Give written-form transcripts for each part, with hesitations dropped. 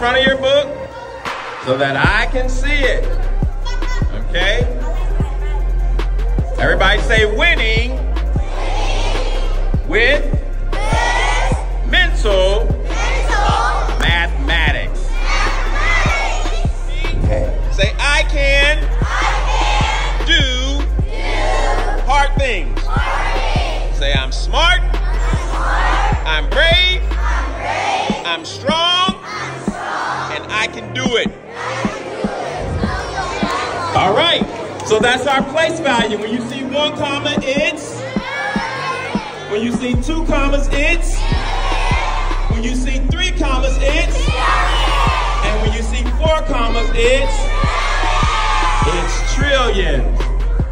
front of your book so that I can see it. Okay? Everybody say winning with mental mathematics. Okay. Say I can do hard things. Say I'm smart. I'm brave. I'm strong. And I can do it. All right. So that's our place value. When you see 1 comma, it's. When you see 2 commas, it's. When you see 3 commas, it's. And when you see 4 commas, it's trillions.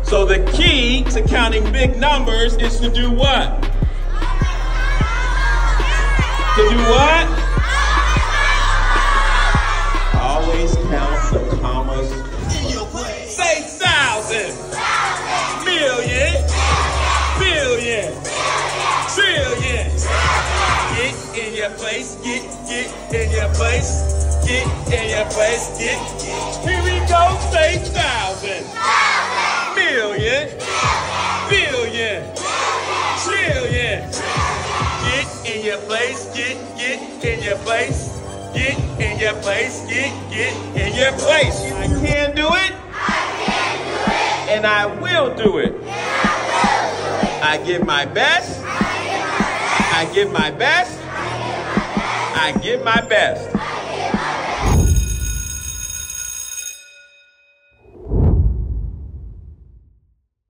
So the key to counting big numbers is to do what? To do what? Always count the commas. Say thousand, million, billion, trillion. Get in your place, get in your place, get in your place, get. Here we go, say thousand, million, billion, trillion. Get in your place, get in your place, get in your place, get in your place. I can do it. And I will do it. I give my best. I give my best. I give my best.